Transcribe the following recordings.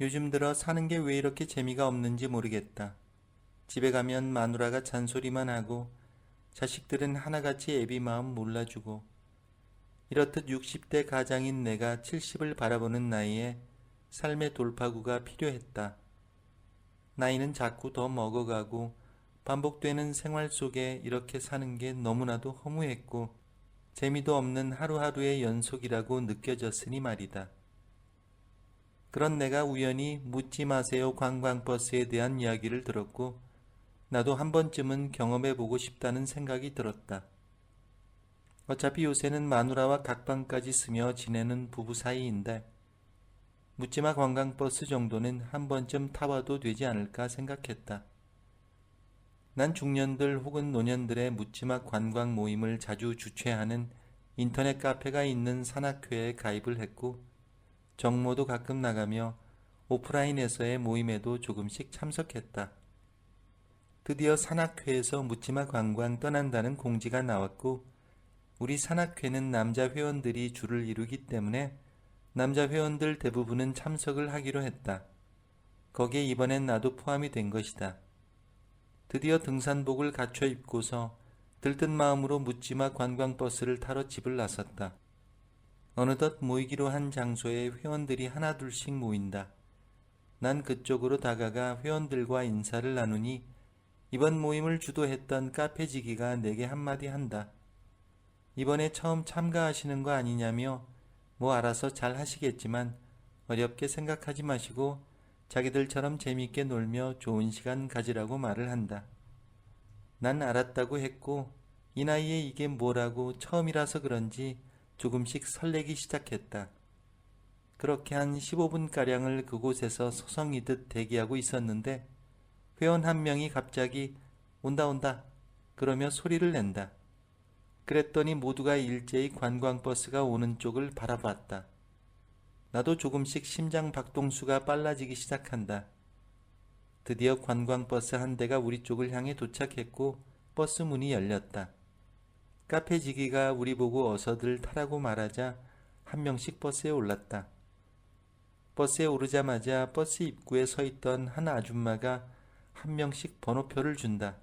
요즘 들어 사는 게 왜 이렇게 재미가 없는지 모르겠다. 집에 가면 마누라가 잔소리만 하고 자식들은 하나같이 애비 마음 몰라주고 이렇듯 60대 가장인 내가 70을 바라보는 나이에 삶의 돌파구가 필요했다. 나이는 자꾸 더 먹어가고 반복되는 생활 속에 이렇게 사는 게 너무나도 허무했고 재미도 없는 하루하루의 연속이라고 느껴졌으니 말이다. 그런 내가 우연히 묻지 마세요 관광버스에 대한 이야기를 들었고 나도 한 번쯤은 경험해보고 싶다는 생각이 들었다. 어차피 요새는 마누라와 각방까지 쓰며 지내는 부부 사이인데 묻지마 관광버스 정도는 한 번쯤 타봐도 되지 않을까 생각했다. 난 중년들 혹은 노년들의 묻지마 관광 모임을 자주 주최하는 인터넷 카페가 있는 산악회에 가입을 했고 정모도 가끔 나가며 오프라인에서의 모임에도 조금씩 참석했다. 드디어 산악회에서 묻지마 관광 떠난다는 공지가 나왔고 우리 산악회는 남자 회원들이 주를 이루기 때문에 남자 회원들 대부분은 참석을 하기로 했다. 거기에 이번엔 나도 포함이 된 것이다. 드디어 등산복을 갖춰 입고서 들뜬 마음으로 묻지마 관광버스를 타러 집을 나섰다. 어느덧 모이기로 한 장소에 회원들이 하나둘씩 모인다. 난 그쪽으로 다가가 회원들과 인사를 나누니 이번 모임을 주도했던 카페지기가 내게 한마디 한다. 이번에 처음 참가하시는 거 아니냐며 뭐 알아서 잘 하시겠지만 어렵게 생각하지 마시고 자기들처럼 재밌게 놀며 좋은 시간 가지라고 말을 한다. 난 알았다고 했고 이 나이에 이게 뭐라고 처음이라서 그런지 조금씩 설레기 시작했다. 그렇게 한 15분가량을 그곳에서 서성이듯 대기하고 있었는데 회원 한 명이 갑자기 온다 온다 그러며 소리를 낸다. 그랬더니 모두가 일제히 관광버스가 오는 쪽을 바라봤다. 나도 조금씩 심장 박동수가 빨라지기 시작한다. 드디어 관광버스 한 대가 우리 쪽을 향해 도착했고 버스 문이 열렸다. 카페지기가 우리 보고 어서들 타라고 말하자 한 명씩 버스에 올랐다. 버스에 오르자마자 버스 입구에 서 있던 한 아줌마가 한 명씩 번호표를 준다.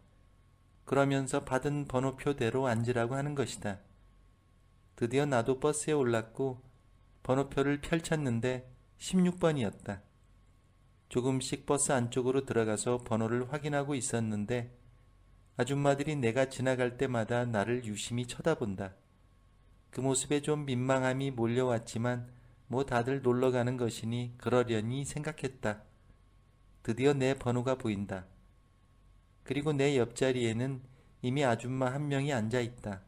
그러면서 받은 번호표대로 앉으라고 하는 것이다. 드디어 나도 버스에 올랐고 번호표를 펼쳤는데 16번이었다. 조금씩 버스 안쪽으로 들어가서 번호를 확인하고 있었는데 아줌마들이 내가 지나갈 때마다 나를 유심히 쳐다본다. 그 모습에 좀 민망함이 몰려왔지만 뭐 다들 놀러가는 것이니 그러려니 생각했다. 드디어 내 번호가 보인다. 그리고 내 옆자리에는 이미 아줌마 한 명이 앉아있다.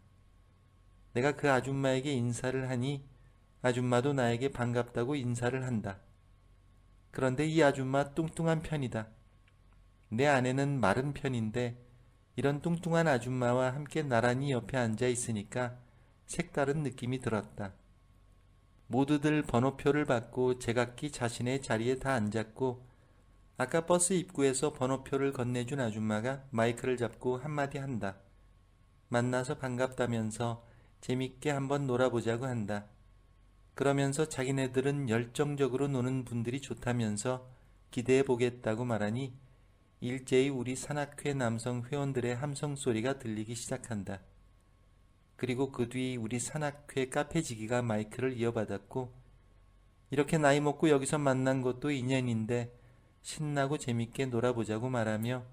내가 그 아줌마에게 인사를 하니 아줌마도 나에게 반갑다고 인사를 한다. 그런데 이 아줌마 뚱뚱한 편이다. 내 아내는 마른 편인데 이런 뚱뚱한 아줌마와 함께 나란히 옆에 앉아 있으니까 색다른 느낌이 들었다. 모두들 번호표를 받고 제각기 자신의 자리에 다 앉았고 아까 버스 입구에서 번호표를 건네준 아줌마가 마이크를 잡고 한마디 한다. 만나서 반갑다면서 재밌게 한번 놀아보자고 한다. 그러면서 자기네들은 열정적으로 노는 분들이 좋다면서 기대해보겠다고 말하니 일제히 우리 산악회 남성 회원들의 함성소리가 들리기 시작한다. 그리고 그 뒤 우리 산악회 카페지기가 마이크를 이어받았고 이렇게 나이 먹고 여기서 만난 것도 인연인데 신나고 재밌게 놀아보자고 말하며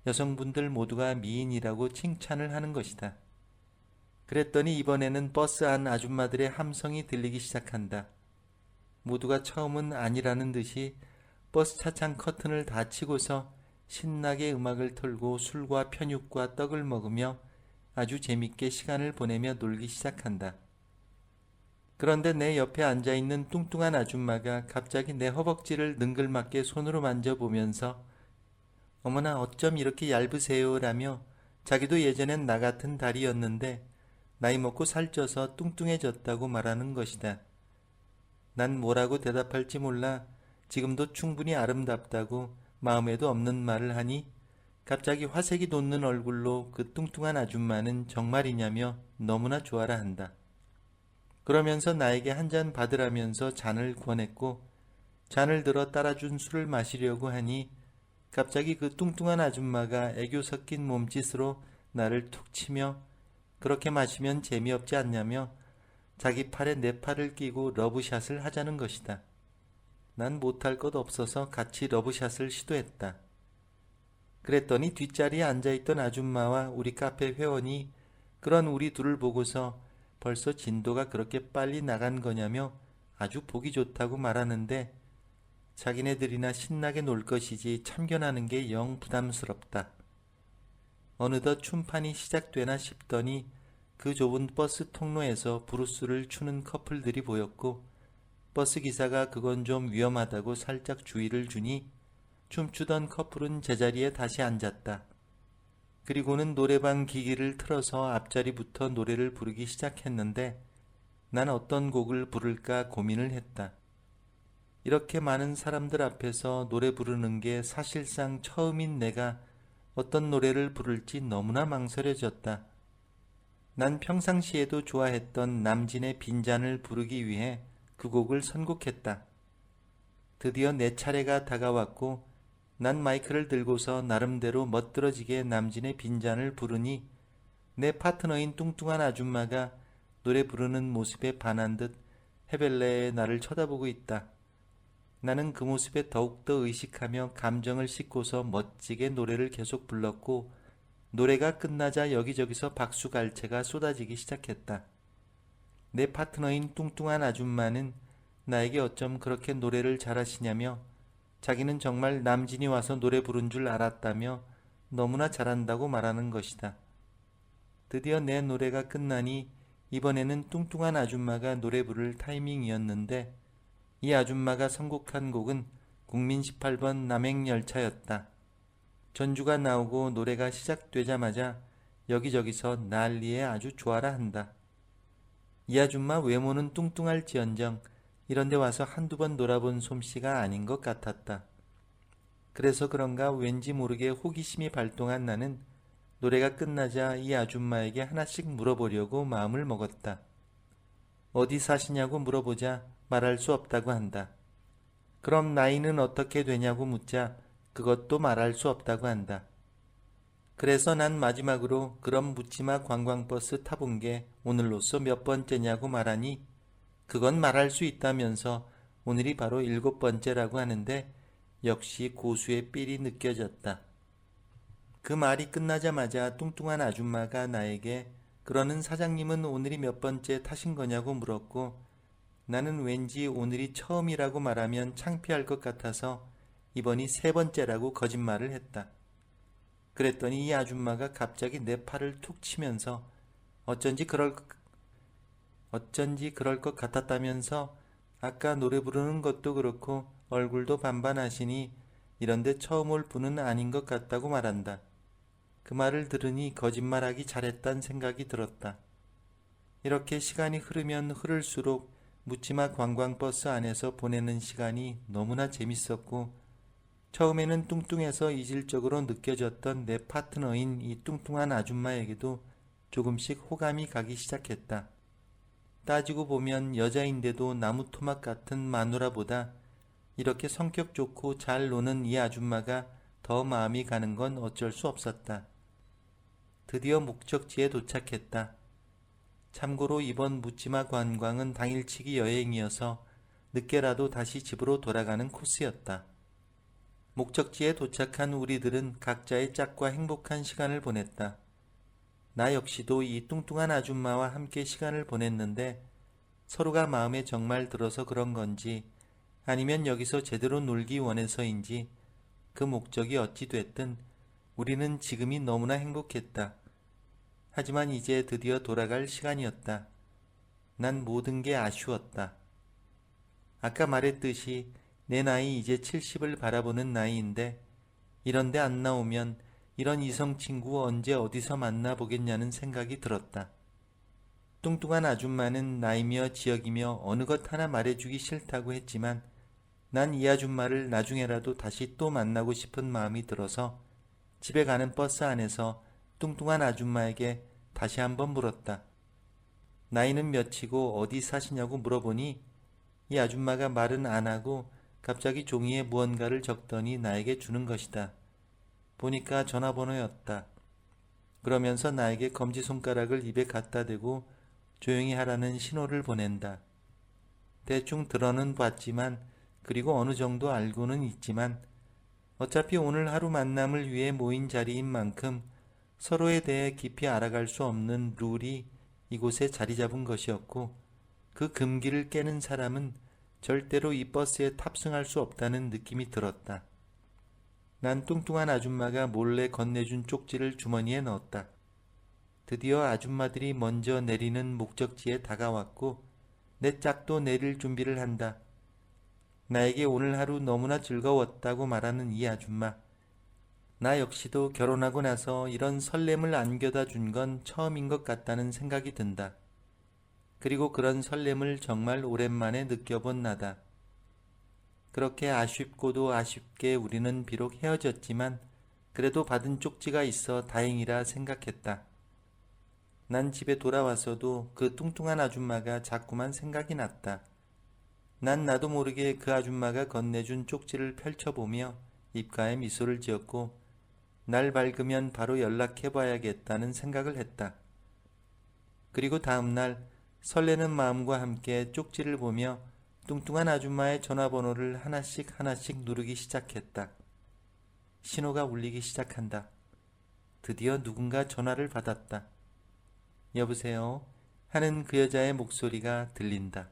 여성분들 모두가 미인이라고 칭찬을 하는 것이다. 그랬더니 이번에는 버스 안 아줌마들의 함성이 들리기 시작한다. 모두가 처음은 아니라는 듯이 버스 차창 커튼을 다 치고서 신나게 음악을 틀고 술과 편육과 떡을 먹으며 아주 재밌게 시간을 보내며 놀기 시작한다. 그런데 내 옆에 앉아있는 뚱뚱한 아줌마가 갑자기 내 허벅지를 능글맞게 손으로 만져보면서 어머나 어쩜 이렇게 얇으세요 라며 자기도 예전엔 나 같은 다리였는데 나이 먹고 살쪄서 뚱뚱해졌다고 말하는 것이다. 난 뭐라고 대답할지 몰라 지금도 충분히 아름답다고 마음에도 없는 말을 하니 갑자기 화색이 돋는 얼굴로 그 뚱뚱한 아줌마는 정말이냐며 너무나 좋아라 한다. 그러면서 나에게 한 잔 받으라면서 잔을 권했고 잔을 들어 따라준 술을 마시려고 하니 갑자기 그 뚱뚱한 아줌마가 애교 섞인 몸짓으로 나를 툭 치며 그렇게 마시면 재미없지 않냐며 자기 팔에 내 팔을 끼고 러브샷을 하자는 것이다. 난 못할 것 없어서 같이 러브샷을 시도했다. 그랬더니 뒷자리에 앉아있던 아줌마와 우리 카페 회원이 그런 우리 둘을 보고서 벌써 진도가 그렇게 빨리 나간 거냐며 아주 보기 좋다고 말하는데 자기네들이나 신나게 놀 것이지 참견하는 게 영 부담스럽다. 어느덧 춤판이 시작되나 싶더니 그 좁은 버스 통로에서 브루스를 추는 커플들이 보였고 버스 기사가 그건 좀 위험하다고 살짝 주의를 주니 춤추던 커플은 제자리에 다시 앉았다. 그리고는 노래방 기기를 틀어서 앞자리부터 노래를 부르기 시작했는데 난 어떤 곡을 부를까 고민을 했다. 이렇게 많은 사람들 앞에서 노래 부르는 게 사실상 처음인 내가 어떤 노래를 부를지 너무나 망설여졌다. 난 평상시에도 좋아했던 남진의 빈잔을 부르기 위해 그 곡을 선곡했다. 드디어 내 차례가 다가왔고 난 마이크를 들고서 나름대로 멋들어지게 남진의 빈잔을 부르니 내 파트너인 뚱뚱한 아줌마가 노래 부르는 모습에 반한 듯 해벨레에 나를 쳐다보고 있다. 나는 그 모습에 더욱더 의식하며 감정을 싣고서 멋지게 노래를 계속 불렀고 노래가 끝나자 여기저기서 박수갈채가 쏟아지기 시작했다. 내 파트너인 뚱뚱한 아줌마는 나에게 어쩜 그렇게 노래를 잘하시냐며 자기는 정말 남진이 와서 노래 부른 줄 알았다며 너무나 잘한다고 말하는 것이다. 드디어 내 노래가 끝나니 이번에는 뚱뚱한 아줌마가 노래 부를 타이밍이었는데 이 아줌마가 선곡한 곡은 국민 18번 남행열차였다. 전주가 나오고 노래가 시작되자마자 여기저기서 난리에 아주 좋아라 한다. 이 아줌마 외모는 뚱뚱할지언정 이런데 와서 한두 번 놀아본 솜씨가 아닌 것 같았다. 그래서 그런가 왠지 모르게 호기심이 발동한 나는 노래가 끝나자 이 아줌마에게 하나씩 물어보려고 마음을 먹었다. 어디 사시냐고 물어보자 말할 수 없다고 한다. 그럼 나이는 어떻게 되냐고 묻자 그것도 말할 수 없다고 한다. 그래서 난 마지막으로 그럼 묻지마 관광버스 타본 게 오늘로써 몇 번째냐고 말하니 그건 말할 수 있다면서 오늘이 바로 7번째라고 하는데 역시 고수의 삘이 느껴졌다. 그 말이 끝나자마자 뚱뚱한 아줌마가 나에게 그러는 사장님은 오늘이 몇 번째 타신 거냐고 물었고 나는 왠지 오늘이 처음이라고 말하면 창피할 것 같아서 이번이 3번째라고 거짓말을 했다. 그랬더니 이 아줌마가 갑자기 내 팔을 툭 치면서 어쩐지 그럴 것 같았다면서 아까 노래 부르는 것도 그렇고 얼굴도 반반하시니 이런데 처음 올 분은 아닌 것 같다고 말한다. 그 말을 들으니 거짓말하기 잘했단 생각이 들었다. 이렇게 시간이 흐르면 흐를수록 묻지마 관광버스 안에서 보내는 시간이 너무나 재밌었고 처음에는 뚱뚱해서 이질적으로 느껴졌던 내 파트너인 이 뚱뚱한 아줌마에게도 조금씩 호감이 가기 시작했다. 따지고 보면 여자인데도 나무 토막 같은 마누라보다 이렇게 성격 좋고 잘 노는 이 아줌마가 더 마음이 가는 건 어쩔 수 없었다. 드디어 목적지에 도착했다. 참고로 이번 묻지마 관광은 당일치기 여행이어서 늦게라도 다시 집으로 돌아가는 코스였다. 목적지에 도착한 우리들은 각자의 짝과 행복한 시간을 보냈다. 나 역시도 이 뚱뚱한 아줌마와 함께 시간을 보냈는데 서로가 마음에 정말 들어서 그런 건지 아니면 여기서 제대로 놀기 원해서인지 그 목적이 어찌 됐든 우리는 지금이 너무나 행복했다. 하지만 이제 드디어 돌아갈 시간이었다. 난 모든 게 아쉬웠다. 아까 말했듯이 내 나이 이제 70을 바라보는 나이인데 이런데 안 나오면 이런 이성 친구 언제 어디서 만나보겠냐는 생각이 들었다. 뚱뚱한 아줌마는 나이며 지역이며 어느 것 하나 말해주기 싫다고 했지만 난 이 아줌마를 나중에라도 다시 또 만나고 싶은 마음이 들어서 집에 가는 버스 안에서 뚱뚱한 아줌마에게 다시 한번 물었다. 나이는 몇이고 어디 사시냐고 물어보니 이 아줌마가 말은 안 하고 갑자기 종이에 무언가를 적더니 나에게 주는 것이다. 보니까 전화번호였다. 그러면서 나에게 검지손가락을 입에 갖다 대고 조용히 하라는 신호를 보낸다. 대충 들어는 봤지만 그리고 어느 정도 알고는 있지만 어차피 오늘 하루 만남을 위해 모인 자리인 만큼 서로에 대해 깊이 알아갈 수 없는 룰이 이곳에 자리 잡은 것이었고 그 금기를 깨는 사람은 절대로 이 버스에 탑승할 수 없다는 느낌이 들었다. 난 뚱뚱한 아줌마가 몰래 건네준 쪽지를 주머니에 넣었다. 드디어 아줌마들이 먼저 내리는 목적지에 다가왔고 내 짝도 내릴 준비를 한다. 나에게 오늘 하루 너무나 즐거웠다고 말하는 이 아줌마. 나 역시도 결혼하고 나서 이런 설렘을 안겨다 준 건 처음인 것 같다는 생각이 든다. 그리고 그런 설렘을 정말 오랜만에 느껴본 나다. 그렇게 아쉽고도 아쉽게 우리는 비록 헤어졌지만 그래도 받은 쪽지가 있어 다행이라 생각했다. 난 집에 돌아와서도 그 뚱뚱한 아줌마가 자꾸만 생각이 났다. 난 나도 모르게 그 아줌마가 건네준 쪽지를 펼쳐보며 입가에 미소를 지었고 날 밝으면 바로 연락해봐야겠다는 생각을 했다. 그리고 다음날 설레는 마음과 함께 쪽지를 보며 뚱뚱한 아줌마의 전화번호를 하나씩 하나씩 누르기 시작했다. 신호가 울리기 시작한다. 드디어 누군가 전화를 받았다. 여보세요? 하는 그 여자의 목소리가 들린다.